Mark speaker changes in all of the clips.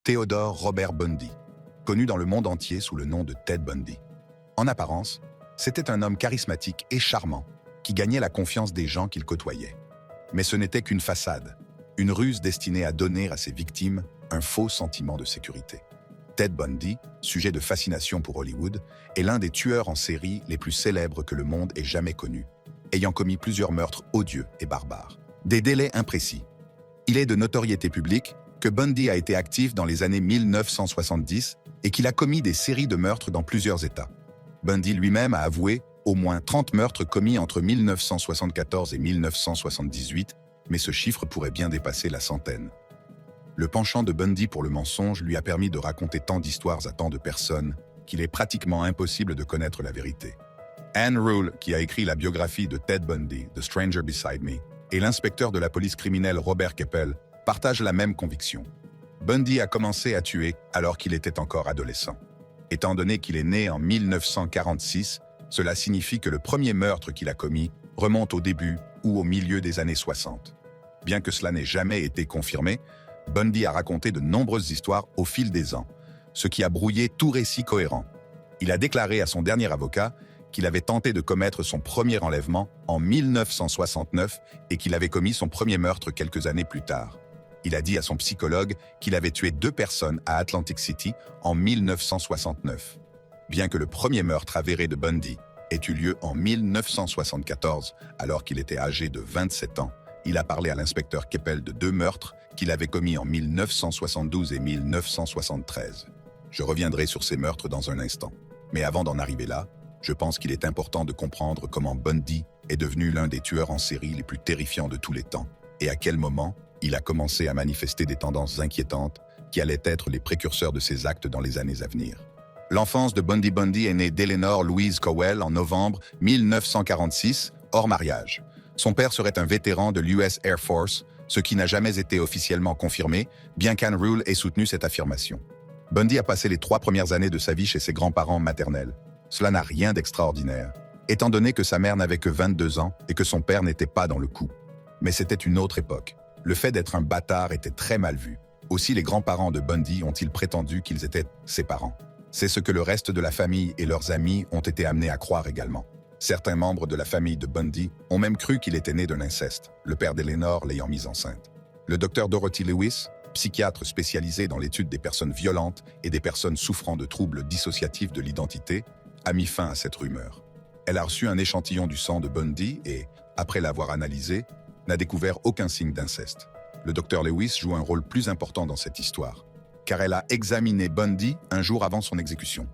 Speaker 1: Theodore Robert Bundy, connu dans le monde entier sous le nom de Ted Bundy. En apparence, c'était un homme charismatique et charmant qui gagnait la confiance des gens qu'il côtoyait. Mais ce n'était qu'une façade, une ruse destinée à donner à ses victimes un faux sentiment de sécurité. Ted Bundy, sujet de fascination pour Hollywood, est l'un des tueurs en série les plus célèbres que le monde ait jamais connus, ayant commis plusieurs meurtres odieux et barbares. Des délais imprécis. Il est de notoriété publique que Bundy a été actif dans les années 1970 et qu'il a commis des séries de meurtres dans plusieurs États. Bundy lui-même a avoué au moins 30 meurtres commis entre 1974 et 1978, mais ce chiffre pourrait bien dépasser la centaine. Le penchant de Bundy pour le mensonge lui a permis de raconter tant d'histoires à tant de personnes qu'il est pratiquement impossible de connaître la vérité. Anne Rule, qui a écrit la biographie de Ted Bundy, The Stranger Beside Me, et l'inspecteur de la police criminelle Robert Keppel partagent la même conviction. Bundy a commencé à tuer alors qu'il était encore adolescent. Étant donné qu'il est né en 1946, cela signifie que le premier meurtre qu'il a commis remonte au début ou au milieu des années 60. Bien que cela n'ait jamais été confirmé, Bundy a raconté de nombreuses histoires au fil des ans, ce qui a brouillé tout récit cohérent. Il a déclaré à son dernier avocat qu'il avait tenté de commettre son premier enlèvement en 1969 et qu'il avait commis son premier meurtre quelques années plus tard. Il a dit à son psychologue qu'il avait tué 2 personnes à Atlantic City en 1969. Bien que le premier meurtre avéré de Bundy ait eu lieu en 1974, alors qu'il était âgé de 27 ans, il a parlé à l'inspecteur Keppel de 2 meurtres qu'il avait commis en 1972 et 1973. Je reviendrai sur ces meurtres dans un instant. Mais avant d'en arriver là, je pense qu'il est important de comprendre comment Bundy est devenu l'un des tueurs en série les plus terrifiants de tous les temps et à quel moment il a commencé à manifester des tendances inquiétantes qui allaient être les précurseurs de ses actes dans les années à venir. L'enfance de Bundy est née d'Eleanor Louise Cowell en novembre 1946, hors mariage. Son père serait un vétéran de l'US Air Force, ce qui n'a jamais été officiellement confirmé, bien qu'Anne Rule ait soutenu cette affirmation. Bundy a passé les 3 premières années de sa vie chez ses grands-parents maternels. Cela n'a rien d'extraordinaire, étant donné que sa mère n'avait que 22 ans et que son père n'était pas dans le coup. Mais c'était une autre époque. Le fait d'être un bâtard était très mal vu. Aussi, les grands-parents de Bundy ont-ils prétendu qu'ils étaient ses parents. C'est ce que le reste de la famille et leurs amis ont été amenés à croire également. Certains membres de la famille de Bundy ont même cru qu'il était né d'un inceste, le père d'Eleanor l'ayant mise enceinte. Le docteur Dorothy Lewis, psychiatre spécialisé dans l'étude des personnes violentes et des personnes souffrant de troubles dissociatifs de l'identité, a mis fin à cette rumeur. Elle a reçu un échantillon du sang de Bundy et, après l'avoir analysé, n'a découvert aucun signe d'inceste. Le docteur Lewis joue un rôle plus important dans cette histoire, car elle a examiné Bundy un jour avant son exécution.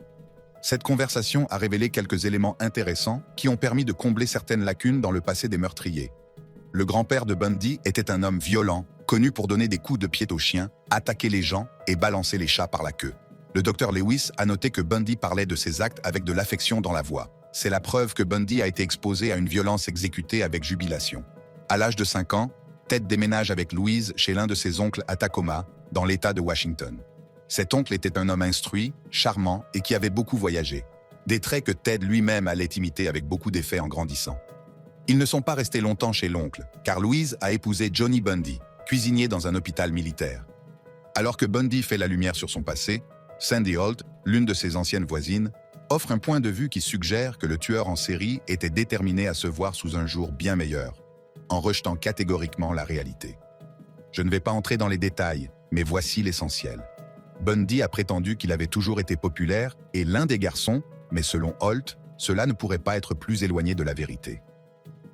Speaker 1: Cette conversation a révélé quelques éléments intéressants qui ont permis de combler certaines lacunes dans le passé des meurtriers. Le grand-père de Bundy était un homme violent, connu pour donner des coups de pied aux chiens, attaquer les gens et balancer les chats par la queue. Le docteur Lewis a noté que Bundy parlait de ses actes avec de l'affection dans la voix. C'est la preuve que Bundy a été exposé à une violence exécutée avec jubilation. À l'âge de 5 ans, Ted déménage avec Louise chez l'un de ses oncles à Tacoma, dans l'État de Washington. Cet oncle était un homme instruit, charmant et qui avait beaucoup voyagé. Des traits que Ted lui-même allait imiter avec beaucoup d'effet en grandissant. Ils ne sont pas restés longtemps chez l'oncle, car Louise a épousé Johnny Bundy, cuisinier dans un hôpital militaire. Alors que Bundy fait la lumière sur son passé, Sandy Holt, l'une de ses anciennes voisines, offre un point de vue qui suggère que le tueur en série était déterminé à se voir sous un jour bien meilleur, en rejetant catégoriquement la réalité. Je ne vais pas entrer dans les détails, mais voici l'essentiel. Bundy a prétendu qu'il avait toujours été populaire et l'un des garçons, mais selon Holt, cela ne pourrait pas être plus éloigné de la vérité.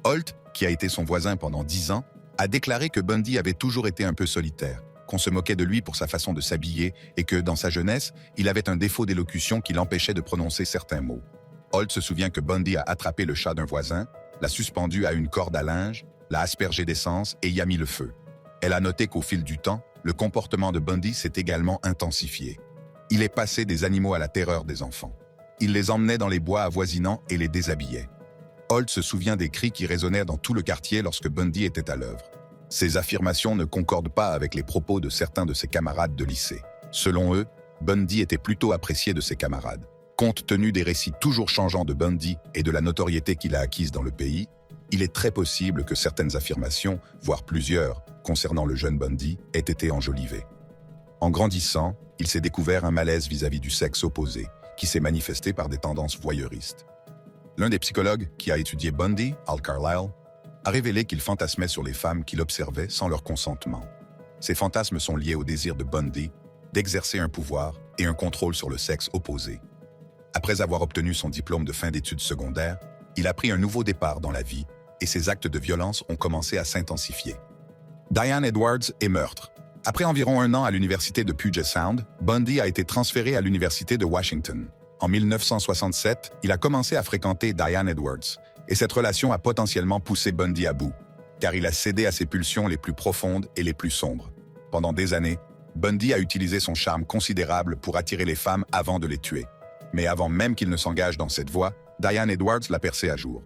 Speaker 1: Holt, qui a été son voisin pendant 10 ans, a déclaré que Bundy avait toujours été un peu solitaire, qu'on se moquait de lui pour sa façon de s'habiller et que, dans sa jeunesse, il avait un défaut d'élocution qui l'empêchait de prononcer certains mots. Holt se souvient que Bundy a attrapé le chat d'un voisin, l'a suspendu à une corde à linge, l'a aspergé d'essence et y a mis le feu. Elle a noté qu'au fil du temps, le comportement de Bundy s'est également intensifié. Il est passé des animaux à la terreur des enfants. Il les emmenait dans les bois avoisinants et les déshabillait. Holt se souvient des cris qui résonnèrent dans tout le quartier lorsque Bundy était à l'œuvre. Ces affirmations ne concordent pas avec les propos de certains de ses camarades de lycée. Selon eux, Bundy était plutôt apprécié de ses camarades. Compte tenu des récits toujours changeants de Bundy et de la notoriété qu'il a acquise dans le pays, il est très possible que certaines affirmations, voire plusieurs, concernant le jeune Bundy, aient été enjolivées. En grandissant, il s'est découvert un malaise vis-à-vis du sexe opposé, qui s'est manifesté par des tendances voyeuristes. L'un des psychologues qui a étudié Bundy, Al Carlisle, a révélé qu'il fantasmait sur les femmes qu'il observait sans leur consentement. Ces fantasmes sont liés au désir de Bundy d'exercer un pouvoir et un contrôle sur le sexe opposé. Après avoir obtenu son diplôme de fin d'études secondaires, il a pris un nouveau départ dans la vie et ses actes de violence ont commencé à s'intensifier. Diane Edwards est meurtre. Après environ 1 an à l'université de Puget Sound, Bundy a été transféré à l'université de Washington. En 1967, il a commencé à fréquenter Diane Edwards, et cette relation a potentiellement poussé Bundy à bout, car il a cédé à ses pulsions les plus profondes et les plus sombres. Pendant des années, Bundy a utilisé son charme considérable pour attirer les femmes avant de les tuer. Mais avant même qu'il ne s'engage dans cette voie, Diane Edwards l'a percé à jour.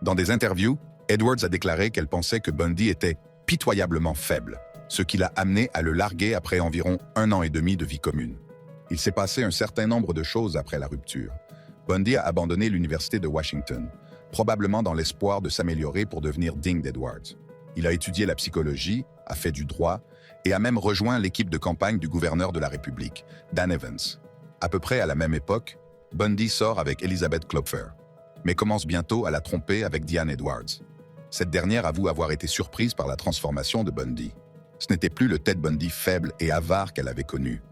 Speaker 1: Dans des interviews, Edwards a déclaré qu'elle pensait que Bundy était pitoyablement faible, ce qui l'a amené à le larguer après environ 1 an et demi de vie commune. Il s'est passé un certain nombre de choses après la rupture. Bundy a abandonné l'université de Washington, probablement dans l'espoir de s'améliorer pour devenir digne d'Edwards. Il a étudié la psychologie, a fait du droit et a même rejoint l'équipe de campagne du gouverneur de la République, Dan Evans. À peu près à la même époque, Bundy sort avec Elizabeth Klopfer, mais commence bientôt à la tromper avec Diane Edwards. Cette dernière avoue avoir été surprise par la transformation de Bundy. Ce n'était plus le Ted Bundy faible et avare qu'elle avait connu.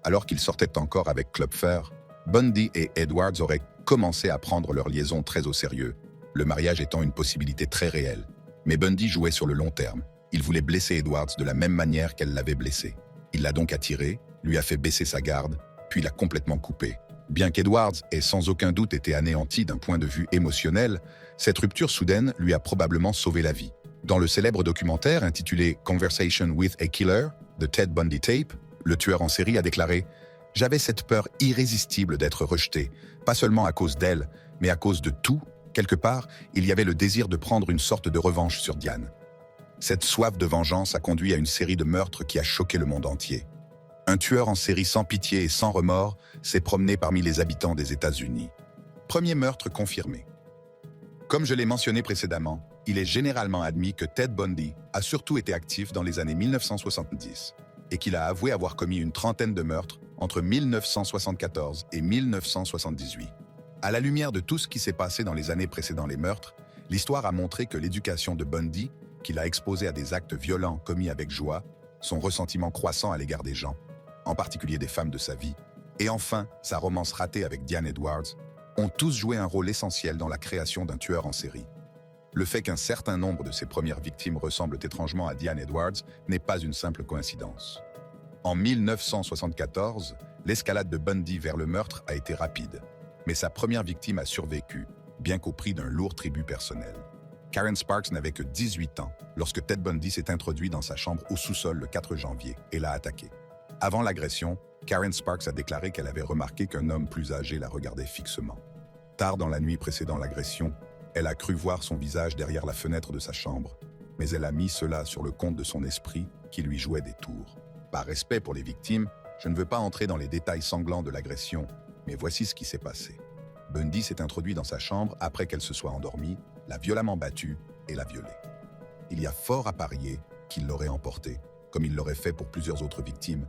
Speaker 1: Alors qu'il sortait encore avec Klopfer, Bundy et Edwards auraient commencé à prendre leur liaison très au sérieux, le mariage étant une possibilité très réelle. Mais Bundy jouait sur le long terme. Il voulait blesser Edwards de la même manière qu'elle l'avait blessé. Il l'a donc attiré, lui a fait baisser sa garde, puis l'a complètement coupé. Bien qu'Edwards ait sans aucun doute été anéanti d'un point de vue émotionnel, cette rupture soudaine lui a probablement sauvé la vie. Dans le célèbre documentaire intitulé Conversation with a Killer, The Ted Bundy Tape, le tueur en série a déclaré « J'avais cette peur irrésistible d'être rejeté, pas seulement à cause d'elle, mais à cause de tout. Quelque part, il y avait le désir de prendre une sorte de revanche sur Diane. Cette soif de vengeance a conduit à une série de meurtres qui a choqué le monde entier. Un tueur en série sans pitié et sans remords s'est promené parmi les habitants des États-Unis. Premier meurtre confirmé. Comme je l'ai mentionné précédemment, il est généralement admis que Ted Bundy a surtout été actif dans les années 1970 et qu'il a avoué avoir commis une trentaine de meurtres entre 1974 et 1978. À la lumière de tout ce qui s'est passé dans les années précédant les meurtres, l'histoire a montré que l'éducation de Bundy, qui l'a exposé à des actes violents commis avec joie, son ressentiment croissant à l'égard des gens, en particulier des femmes de sa vie, et enfin sa romance ratée avec Diane Edwards, ont tous joué un rôle essentiel dans la création d'un tueur en série. Le fait qu'un certain nombre de ses premières victimes ressemblent étrangement à Diane Edwards n'est pas une simple coïncidence. En 1974, l'escalade de Bundy vers le meurtre a été rapide, mais sa première victime a survécu, bien qu'au prix d'un lourd tribut personnel. Karen Sparks n'avait que 18 ans lorsque Ted Bundy s'est introduit dans sa chambre au sous-sol le 4 janvier et l'a attaqué. Avant l'agression, Karen Sparks a déclaré qu'elle avait remarqué qu'un homme plus âgé la regardait fixement. Tard dans la nuit précédant l'agression, elle a cru voir son visage derrière la fenêtre de sa chambre, mais elle a mis cela sur le compte de son esprit qui lui jouait des tours. Par respect pour les victimes, je ne veux pas entrer dans les détails sanglants de l'agression, mais voici ce qui s'est passé. Bundy s'est introduit dans sa chambre après qu'elle se soit endormie, l'a violemment battue et l'a violée. Il y a fort à parier qu'il l'aurait emportée, comme il l'aurait fait pour plusieurs autres victimes,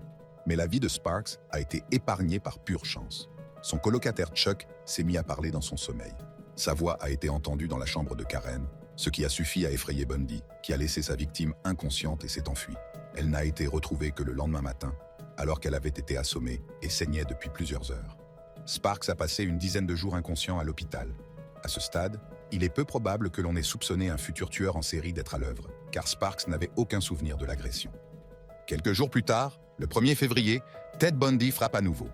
Speaker 1: mais la vie de Sparks a été épargnée par pure chance. Son colocataire Chuck s'est mis à parler dans son sommeil. Sa voix a été entendue dans la chambre de Karen, ce qui a suffi à effrayer Bundy, qui a laissé sa victime inconsciente et s'est enfuie. Elle n'a été retrouvée que le lendemain matin, alors qu'elle avait été assommée et saignait depuis plusieurs heures. Sparks a passé une dizaine de jours inconscient à l'hôpital. À ce stade, il est peu probable que l'on ait soupçonné un futur tueur en série d'être à l'œuvre, car Sparks n'avait aucun souvenir de l'agression. Quelques jours plus tard, le 1er février, Ted Bundy frappe à nouveau.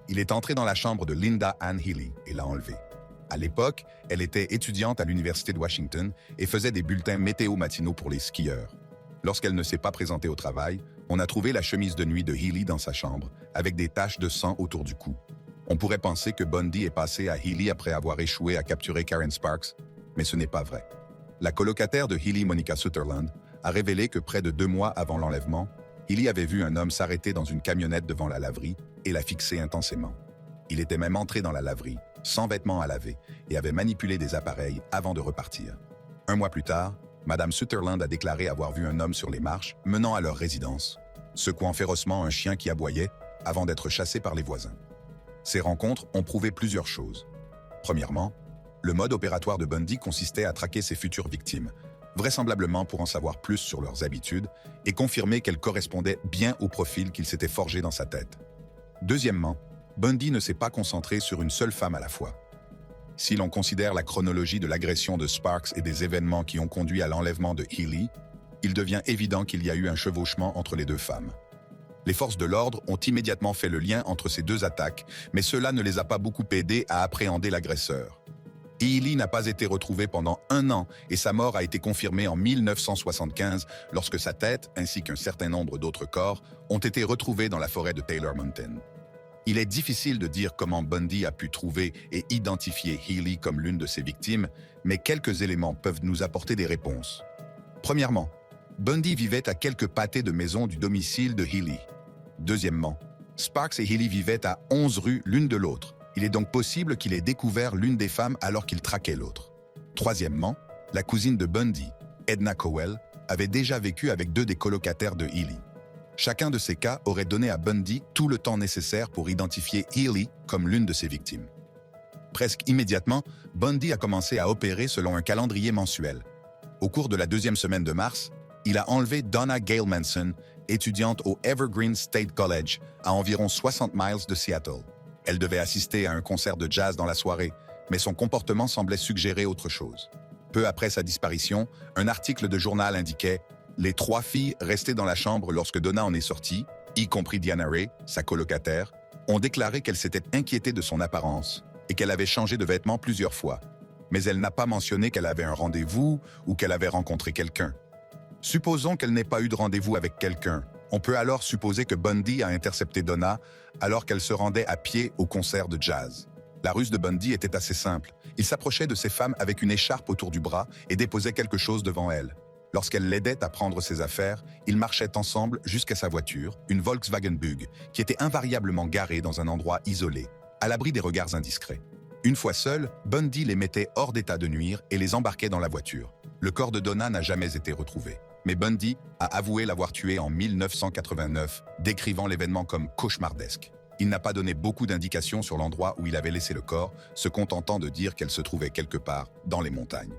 Speaker 1: Il est entré dans la chambre de Linda Ann Healy et l'a enlevée. À l'époque, elle était étudiante à l'université de Washington et faisait des bulletins météo matinaux pour les skieurs. Lorsqu'elle ne s'est pas présentée au travail, on a trouvé la chemise de nuit de Healy dans sa chambre, avec des taches de sang autour du cou. On pourrait penser que Bundy est passé à Healy après avoir échoué à capturer Karen Sparks, mais ce n'est pas vrai. La colocataire de Healy, Monica Sutherland, a révélé que près de 2 mois avant l'enlèvement, Healy avait vu un homme s'arrêter dans une camionnette devant la laverie et la fixer intensément. Il était même entré dans la laverie, sans vêtements à laver, et avait manipulé des appareils avant de repartir. 1 mois plus tard, Madame Sutherland a déclaré avoir vu un homme sur les marches menant à leur résidence. secouant férocement un chien qui aboyait avant d'être chassé par les voisins. Ces rencontres ont prouvé plusieurs choses. Premièrement, le mode opératoire de Bundy consistait à traquer ses futures victimes, vraisemblablement pour en savoir plus sur leurs habitudes et confirmer qu'elles correspondaient bien au profil qu'il s'était forgé dans sa tête. Deuxièmement, Bundy ne s'est pas concentré sur une seule femme à la fois. Si l'on considère la chronologie de l'agression de Sparks et des événements qui ont conduit à l'enlèvement de Healy, il devient évident qu'il y a eu un chevauchement entre les deux femmes. Les forces de l'ordre ont immédiatement fait le lien entre ces deux attaques, mais cela ne les a pas beaucoup aidés à appréhender l'agresseur. Healy n'a pas été retrouvé pendant 1 an et sa mort a été confirmée en 1975 lorsque sa tête, ainsi qu'un certain nombre d'autres corps, ont été retrouvés dans la forêt de Taylor Mountain. Il est difficile de dire comment Bundy a pu trouver et identifier Healy comme l'une de ses victimes, mais quelques éléments peuvent nous apporter des réponses. Premièrement, Bundy vivait à quelques pâtés de maison du domicile de Healy. Deuxièmement, Sparks et Healy vivaient à 11 rues l'une de l'autre. Il est donc possible qu'il ait découvert l'une des femmes alors qu'il traquait l'autre. Troisièmement, la cousine de Bundy, Edna Cowell, avait déjà vécu avec 2 des colocataires de Healy. Chacun de ces cas aurait donné à Bundy tout le temps nécessaire pour identifier Healy comme l'une de ses victimes. Presque immédiatement, Bundy a commencé à opérer selon un calendrier mensuel. Au cours de la 2e semaine de mars, il a enlevé Donna Gail Manson, étudiante au Evergreen State College, à environ 60 miles de Seattle. Elle devait assister à un concert de jazz dans la soirée, mais son comportement semblait suggérer autre chose. Peu après sa disparition, un article de journal indiquait « Les 3 filles restées dans la chambre lorsque Donna en est sortie, y compris Diana Ray, sa colocataire, ont déclaré qu'elle s'était inquiétée de son apparence et qu'elle avait changé de vêtements plusieurs fois. Mais elle n'a pas mentionné qu'elle avait un rendez-vous ou qu'elle avait rencontré quelqu'un. Supposons qu'elle n'ait pas eu de rendez-vous avec quelqu'un. On peut alors supposer que Bundy a intercepté Donna alors qu'elle se rendait à pied au concert de jazz. La ruse de Bundy était assez simple. Il s'approchait de ces femmes avec une écharpe autour du bras et déposait quelque chose devant elles. Lorsqu'elle l'aidait à prendre ses affaires, ils marchaient ensemble jusqu'à sa voiture, une Volkswagen Bug, qui était invariablement garée dans un endroit isolé, à l'abri des regards indiscrets. Une fois seul, Bundy les mettait hors d'état de nuire et les embarquait dans la voiture. Le corps de Donna n'a jamais été retrouvé. Mais Bundy a avoué l'avoir tuée en 1989, décrivant l'événement comme cauchemardesque. Il n'a pas donné beaucoup d'indications sur l'endroit où il avait laissé le corps, se contentant de dire qu'elle se trouvait quelque part dans les montagnes.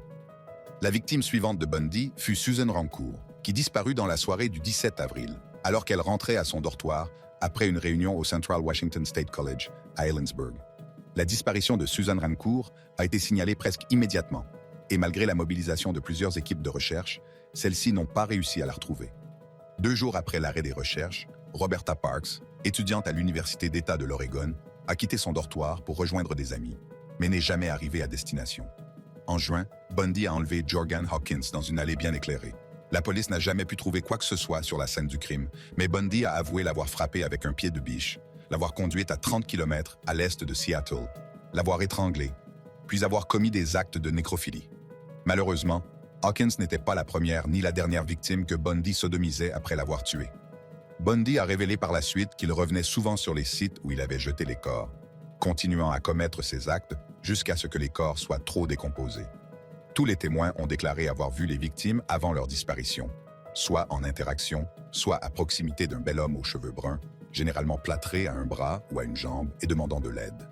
Speaker 1: La victime suivante de Bundy fut Susan Rancourt, qui disparut dans la soirée du 17 avril, alors qu'elle rentrait à son dortoir après une réunion au Central Washington State College à Ellensburg. La disparition de Susan Rancourt a été signalée presque immédiatement, et malgré la mobilisation de plusieurs équipes de recherche, celles-ci n'ont pas réussi à la retrouver. 2 jours après l'arrêt des recherches, Roberta Parks, étudiante à l'Université d'État de l'Oregon, a quitté son dortoir pour rejoindre des amis, mais n'est jamais arrivée à destination. En juin, Bundy a enlevé Jorgan Hawkins dans une allée bien éclairée. La police n'a jamais pu trouver quoi que ce soit sur la scène du crime, mais Bundy a avoué l'avoir frappée avec un pied de biche, l'avoir conduite à 30 km à l'est de Seattle, l'avoir étranglée, puis avoir commis des actes de nécrophilie. Malheureusement, Hawkins n'était pas la première ni la dernière victime que Bundy sodomisait après l'avoir tuée. Bundy a révélé par la suite qu'il revenait souvent sur les sites où il avait jeté les corps, continuant à commettre ses actes jusqu'à ce que les corps soient trop décomposés. Tous les témoins ont déclaré avoir vu les victimes avant leur disparition, soit en interaction, soit à proximité d'un bel homme aux cheveux bruns, généralement plâtré à un bras ou à une jambe et demandant de l'aide.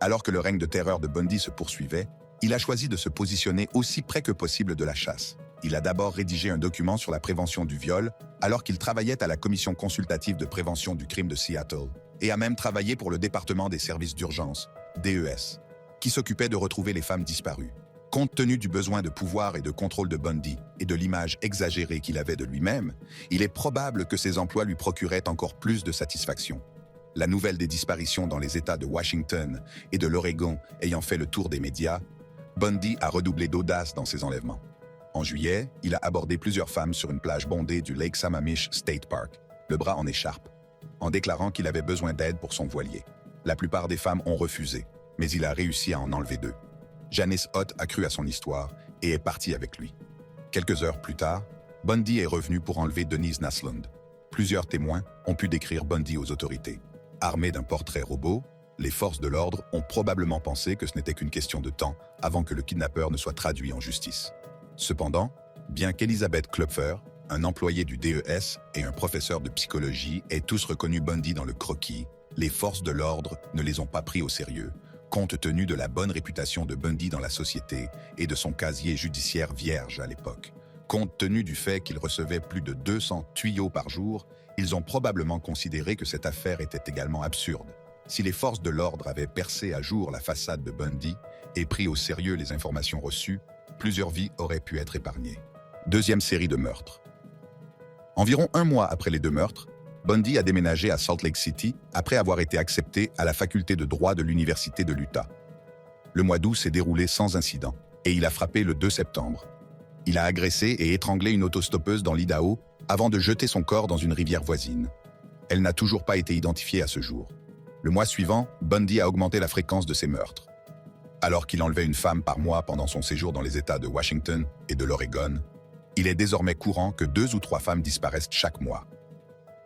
Speaker 1: Alors que le règne de terreur de Bundy se poursuivait, il a choisi de se positionner aussi près que possible de la chasse. Il a d'abord rédigé un document sur la prévention du viol, alors qu'il travaillait à la Commission consultative de prévention du crime de Seattle, et a même travaillé pour le département des services d'urgence, DES, qui s'occupait de retrouver les femmes disparues. Compte tenu du besoin de pouvoir et de contrôle de Bundy et de l'image exagérée qu'il avait de lui-même, il est probable que ces emplois lui procuraient encore plus de satisfaction. La nouvelle des disparitions dans les États de Washington et de l'Oregon ayant fait le tour des médias, Bundy a redoublé d'audace dans ses enlèvements. En juillet, il a abordé plusieurs femmes sur une plage bondée du Lake Sammamish State Park, le bras en écharpe, en déclarant qu'il avait besoin d'aide pour son voilier. La plupart des femmes ont refusé, mais il a réussi à en enlever 2. Janice Ott a cru à son histoire et est partie avec lui. Quelques heures plus tard, Bundy est revenu pour enlever Denise Naslund. Plusieurs témoins ont pu décrire Bundy aux autorités. Armé d'un portrait robot, les forces de l'ordre ont probablement pensé que ce n'était qu'une question de temps avant que le kidnappeur ne soit traduit en justice. Cependant, bien qu'Elizabeth Klopfer, un employé du DES et un professeur de psychologie aient tous reconnu Bundy dans le croquis, les forces de l'ordre ne les ont pas pris au sérieux, compte tenu de la bonne réputation de Bundy dans la société et de son casier judiciaire vierge à l'époque. Compte tenu du fait qu'il recevait plus de 200 tuyaux par jour, ils ont probablement considéré que cette affaire était également absurde. Si les forces de l'ordre avaient percé à jour la façade de Bundy et pris au sérieux les informations reçues, plusieurs vies auraient pu être épargnées. Deuxième série de meurtres. Environ un mois après les deux meurtres, Bundy a déménagé à Salt Lake City après avoir été accepté à la faculté de droit de l'Université de l'Utah. Le mois d'août s'est déroulé sans incident et il a frappé le 2 septembre. Il a agressé et étranglé une autostoppeuse dans l'Idaho avant de jeter son corps dans une rivière voisine. Elle n'a toujours pas été identifiée à ce jour. Le mois suivant, Bundy a augmenté la fréquence de ses meurtres. Alors qu'il enlevait une femme par mois pendant son séjour dans les États de Washington et de l'Oregon, il est désormais courant que 2 ou 3 femmes disparaissent chaque mois.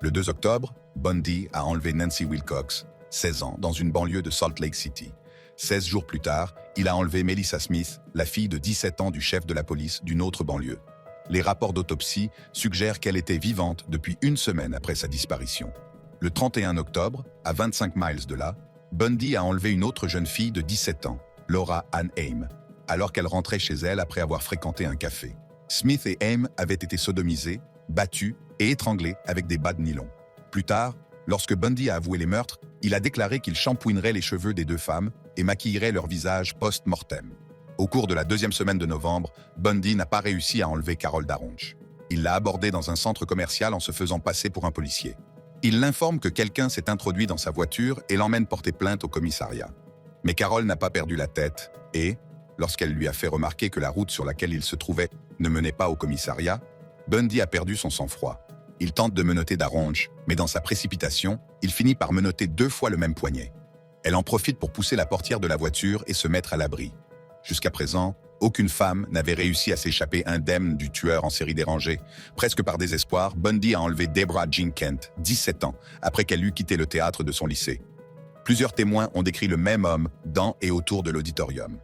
Speaker 1: Le 2 octobre, Bundy a enlevé Nancy Wilcox, 16 ans, dans une banlieue de Salt Lake City. 16 jours plus tard, il a enlevé Melissa Smith, la fille de 17 ans du chef de la police d'une autre banlieue. Les rapports d'autopsie suggèrent qu'elle était vivante depuis 1 semaine après sa disparition. Le 31 octobre, à 25 miles de là, Bundy a enlevé une autre jeune fille de 17 ans, Laura Ann Haim, alors qu'elle rentrait chez elle après avoir fréquenté un café. Smith et Haim avaient été sodomisés, battus et étranglés avec des bas de nylon. Plus tard, lorsque Bundy a avoué les meurtres, il a déclaré qu'il shampooinerait les cheveux des 2 femmes et maquillerait leur visage post-mortem. Au cours de la 2e semaine de novembre, Bundy n'a pas réussi à enlever Carol Daronch. Il l'a abordée dans un centre commercial en se faisant passer pour un policier. Il l'informe que quelqu'un s'est introduit dans sa voiture et l'emmène porter plainte au commissariat. Mais Carol n'a pas perdu la tête et, lorsqu'elle lui a fait remarquer que la route sur laquelle il se trouvait ne menait pas au commissariat, Bundy a perdu son sang-froid. Il tente de menotter Daronch, mais dans sa précipitation, il finit par menotter 2 fois le même poignet. Elle en profite pour pousser la portière de la voiture et se mettre à l'abri. Jusqu'à présent, aucune femme n'avait réussi à s'échapper indemne du tueur en série dérangé. Presque par désespoir, Bundy a enlevé Deborah Jean Kent, 17 ans, après qu'elle eut quitté le théâtre de son lycée. Plusieurs témoins ont décrit le même homme dans et autour de l'auditorium.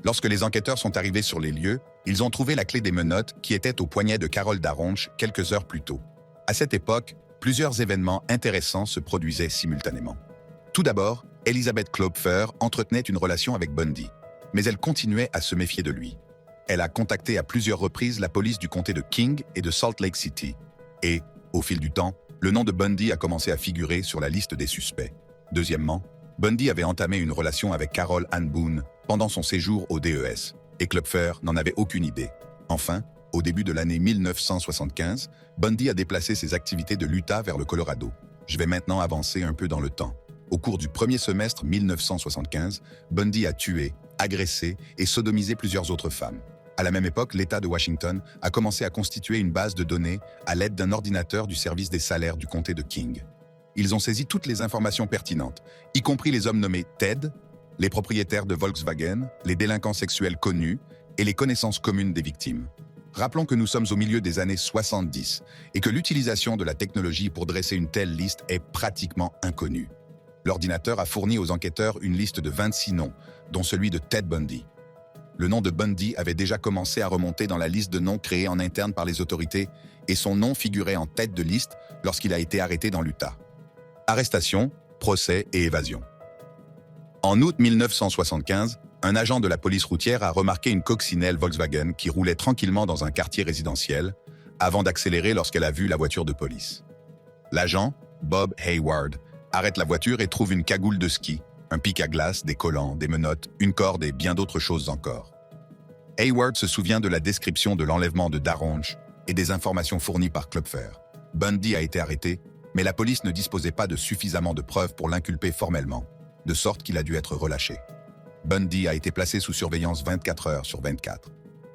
Speaker 1: Lorsque les enquêteurs sont arrivés sur les lieux, ils ont trouvé la clé des menottes qui était au poignet de Carol Daronch quelques heures plus tôt. À cette époque, plusieurs événements intéressants se produisaient simultanément. Tout d'abord, Elizabeth Klopfer entretenait une relation avec Bundy, mais elle continuait à se méfier de lui. Elle a contacté à plusieurs reprises la police du comté de King et de Salt Lake City. Et, au fil du temps, le nom de Bundy a commencé à figurer sur la liste des suspects. Deuxièmement, Bundy avait entamé une relation avec Carol Ann Boone pendant son séjour au DES, et Klopfer n'en avait aucune idée. Enfin, au début de l'année 1975, Bundy a déplacé ses activités de l'Utah vers le Colorado. Je vais maintenant avancer un peu dans le temps. Au cours du premier semestre 1975, Bundy a tué, agressé et sodomisé plusieurs autres femmes. À la même époque, l'État de Washington a commencé à constituer une base de données à l'aide d'un ordinateur du service des salaires du comté de King. Ils ont saisi toutes les informations pertinentes, y compris les hommes nommés Ted, les propriétaires de Volkswagen, les délinquants sexuels connus et les connaissances communes des victimes. Rappelons que nous sommes au milieu des années 70 et que l'utilisation de la technologie pour dresser une telle liste est pratiquement inconnue. L'ordinateur a fourni aux enquêteurs une liste de 26 noms, dont celui de Ted Bundy. Le nom de Bundy avait déjà commencé à remonter dans la liste de noms créée en interne par les autorités et son nom figurait en tête de liste lorsqu'il a été arrêté dans l'Utah. Arrestation, procès et évasion. En août 1975, un agent de la police routière a remarqué une coccinelle Volkswagen qui roulait tranquillement dans un quartier résidentiel avant d'accélérer lorsqu'elle a vu la voiture de police. L'agent, Bob Hayward, arrête la voiture et trouve une cagoule de ski, un pic à glace, des collants, des menottes, une corde et bien d'autres choses encore. Hayward se souvient de la description de l'enlèvement de Daronch et des informations fournies par Klopfer. Bundy a été arrêté, mais la police ne disposait pas de suffisamment de preuves pour l'inculper formellement, de sorte qu'il a dû être relâché. Bundy a été placé sous surveillance 24 heures sur 24.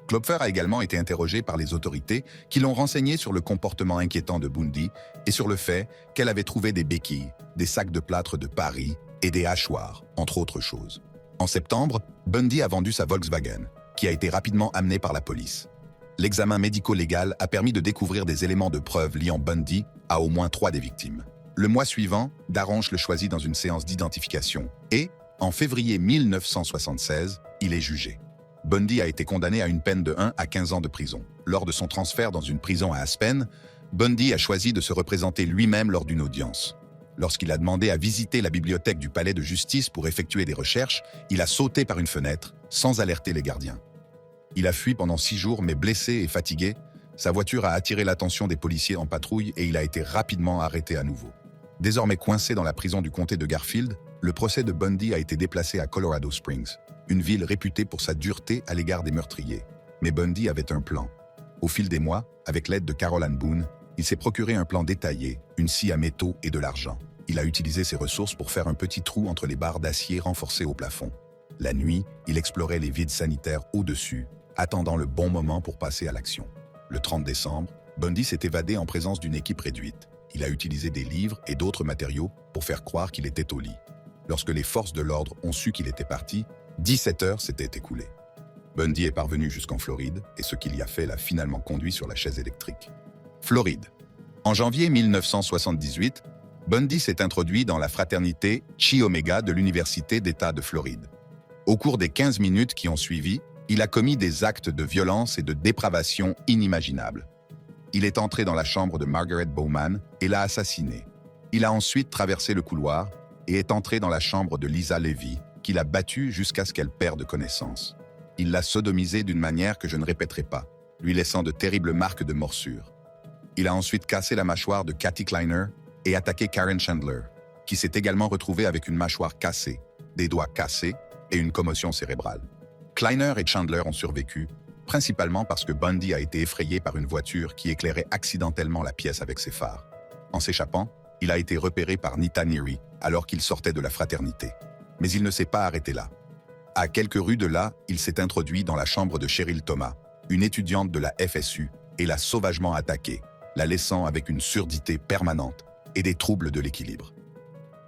Speaker 1: Klopfer a également été interrogé par les autorités qui l'ont renseigné sur le comportement inquiétant de Bundy et sur le fait qu'elle avait trouvé des béquilles, des sacs de plâtre de Paris et des hachoirs, entre autres choses. En septembre, Bundy a vendu sa Volkswagen, qui a été rapidement amenée par la police. L'examen médico-légal a permis de découvrir des éléments de preuve liant Bundy à au moins 3 des victimes. Le mois suivant, Daronch le choisit dans une séance d'identification et, en février 1976, il est jugé. Bundy a été condamné à une peine de 1 à 15 ans de prison. Lors de son transfert dans une prison à Aspen, Bundy a choisi de se représenter lui-même lors d'une audience. Lorsqu'il a demandé à visiter la bibliothèque du palais de justice pour effectuer des recherches, il a sauté par une fenêtre, sans alerter les gardiens. Il a fui pendant 6 jours, mais blessé et fatigué, sa voiture a attiré l'attention des policiers en patrouille et il a été rapidement arrêté à nouveau. Désormais coincé dans la prison du comté de Garfield, le procès de Bundy a été déplacé à Colorado Springs, une ville réputée pour sa dureté à l'égard des meurtriers. Mais Bundy avait un plan. Au fil des mois, avec l'aide de Carol Ann Boone, il s'est procuré un plan détaillé, une scie à métaux et de l'argent. Il a utilisé ses ressources pour faire un petit trou entre les barres d'acier renforcées au plafond. La nuit, il explorait les vides sanitaires au-dessus, attendant le bon moment pour passer à l'action. Le 30 décembre, Bundy s'est évadé en présence d'une équipe réduite. Il a utilisé des livres et d'autres matériaux pour faire croire qu'il était au lit. Lorsque les forces de l'ordre ont su qu'il était parti, 17 heures s'étaient écoulées. Bundy est parvenu jusqu'en Floride et ce qu'il y a fait l'a finalement conduit sur la chaise électrique. Floride. En janvier 1978, Bundy s'est introduit dans la fraternité Chi Omega de l'Université d'État de Floride. Au cours des 15 minutes qui ont suivi, il a commis des actes de violence et de dépravation inimaginables. Il est entré dans la chambre de Margaret Bowman et l'a assassinée. Il a ensuite traversé le couloir et est entré dans la chambre de Lisa Levy, qu'il a battue jusqu'à ce qu'elle perde connaissance. Il l'a sodomisée d'une manière que je ne répéterai pas, lui laissant de terribles marques de morsure. Il a ensuite cassé la mâchoire de Kathy Kleiner et attaqué Karen Chandler, qui s'est également retrouvée avec une mâchoire cassée, des doigts cassés et une commotion cérébrale. Kleiner et Chandler ont survécu, principalement parce que Bundy a été effrayé par une voiture qui éclairait accidentellement la pièce avec ses phares. En s'échappant, il a été repéré par Nita Neary alors qu'il sortait de la fraternité. Mais il ne s'est pas arrêté là. À quelques rues de là, il s'est introduit dans la chambre de Cheryl Thomas, une étudiante de la FSU, et l'a sauvagement attaquée, la laissant avec une surdité permanente et des troubles de l'équilibre.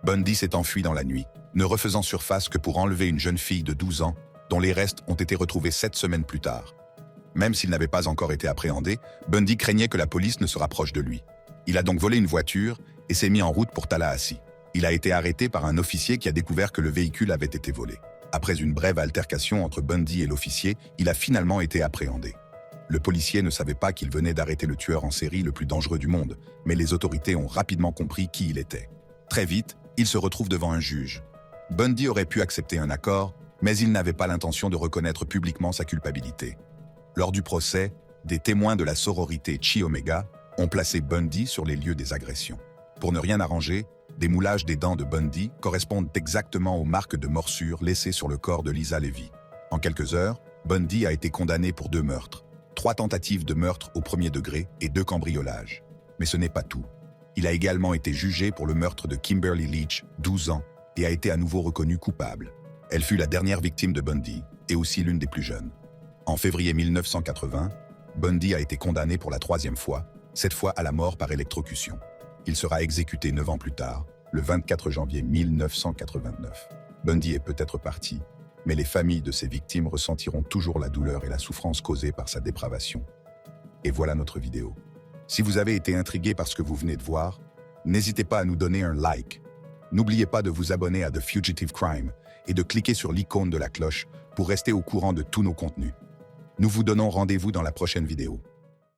Speaker 1: Bundy s'est enfui dans la nuit, ne refaisant surface que pour enlever une jeune fille de 12 ans, dont les restes ont été retrouvés 7 semaines plus tard. Même s'il n'avait pas encore été appréhendé, Bundy craignait que la police ne se rapproche de lui. Il a donc volé une voiture et s'est mis en route pour Tallahassee. Il a été arrêté par un officier qui a découvert que le véhicule avait été volé. Après une brève altercation entre Bundy et l'officier, il a finalement été appréhendé. Le policier ne savait pas qu'il venait d'arrêter le tueur en série le plus dangereux du monde, mais les autorités ont rapidement compris qui il était. Très vite, il se retrouve devant un juge. Bundy aurait pu accepter un accord, mais il n'avait pas l'intention de reconnaître publiquement sa culpabilité. Lors du procès, des témoins de la sororité Chi Omega ont placé Bundy sur les lieux des agressions. Pour ne rien arranger, des moulages des dents de Bundy correspondent exactement aux marques de morsures laissées sur le corps de Lisa Levy. En quelques heures, Bundy a été condamné pour 2 meurtres, 3 tentatives de meurtre au premier degré et 2 cambriolages. Mais ce n'est pas tout. Il a également été jugé pour le meurtre de Kimberly Leach, 12 ans, et a été à nouveau reconnu coupable. Elle fut la dernière victime de Bundy, et aussi l'une des plus jeunes. En février 1980, Bundy a été condamné pour la 3e fois, cette fois à la mort par électrocution. Il sera exécuté 9 ans plus tard, le 24 janvier 1989. Bundy est peut-être parti, mais les familles de ses victimes ressentiront toujours la douleur et la souffrance causée par sa dépravation. Et voilà notre vidéo. Si vous avez été intrigué par ce que vous venez de voir, n'hésitez pas à nous donner un like. N'oubliez pas de vous abonner à The Fugitive Crime et de cliquer sur l'icône de la cloche pour rester au courant de tous nos contenus. Nous vous donnons rendez-vous dans la prochaine vidéo.